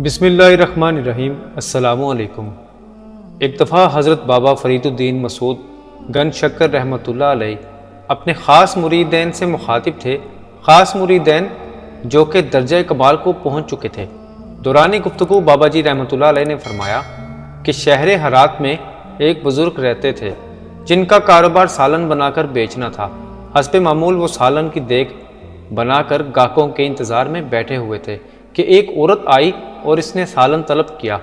بسم اللہ الرحمن الرحیم۔ السلام علیکم۔ ایک دفعہ حضرت بابا فرید الدین مسعود گن شکر رحمۃ اللہ علیہ اپنے خاص مریدین سے مخاطب تھے، خاص مریدین جو کہ درجہ کمال کو پہنچ چکے تھے۔ دوران گفتگو بابا جی رحمۃ اللہ علیہ نے فرمایا کہ شہر ہرات میں ایک بزرگ رہتے تھے جن کا کاروبار سالن بنا کر بیچنا تھا۔ حسب معمول وہ سالن کی دیگ بنا کر گاہکوں کے انتظار میں بیٹھے ہوئے تھے کہ ایک عورت آئی اور اس نے سالن طلب کیا۔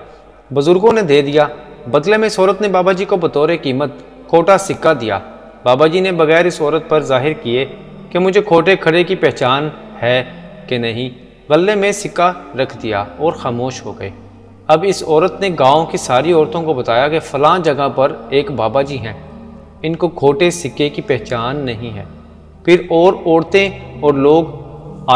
بزرگوں نے دے دیا۔ بدلے میں اس عورت نے بابا جی کو بطور قیمت کھوٹا سکہ دیا۔ بابا جی نے بغیر اس عورت پر ظاہر کیے کہ مجھے کھوٹے کھڑے کی پہچان ہے کہ نہیں، غلے میں سکہ رکھ دیا اور خاموش ہو گئے۔ اب اس عورت نے گاؤں کی ساری عورتوں کو بتایا کہ فلاں جگہ پر ایک بابا جی ہیں، ان کو کھوٹے سکے کی پہچان نہیں ہے۔ پھر اور عورتیں اور لوگ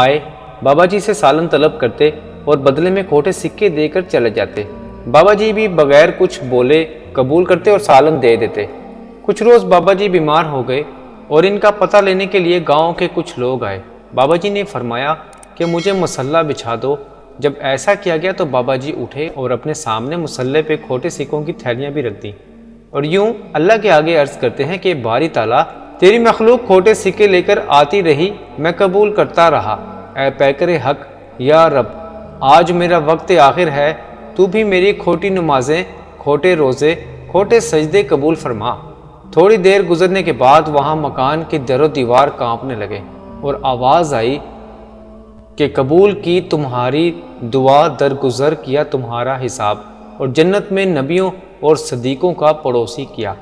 آئے، بابا جی سے سالن طلب کرتے اور بدلے میں کھوٹے سکے دے کر چلے جاتے۔ بابا جی بھی بغیر کچھ بولے قبول کرتے اور سالن دے دیتے۔ کچھ روز بابا جی بیمار ہو گئے اور ان کا پتہ لینے کے لیے گاؤں کے کچھ لوگ آئے۔ بابا جی نے فرمایا کہ مجھے مصلی بچھا دو۔ جب ایسا کیا گیا تو بابا جی اٹھے اور اپنے سامنے مصلی پہ کھوٹے سکوں کی تھیلیاں بھی رکھ دیں اور یوں اللہ کے آگے عرض کرتے ہیں کہ باری تعالیٰ، تیری مخلوق کھوٹے سکے لے کر آتی رہی، میں قبول کرتا رہا۔ اے پیکر حق یا رب، آج میرا وقت آخر ہے، تو بھی میری کھوٹی نمازیں، کھوٹے روزے، کھوٹے سجدے قبول فرما۔ تھوڑی دیر گزرنے کے بعد وہاں مکان کی در و دیوار کانپنے لگے اور آواز آئی کہ قبول کی تمہاری دعا، درگزر کیا تمہارا حساب، اور جنت میں نبیوں اور صدیقوں کا پڑوسی کیا۔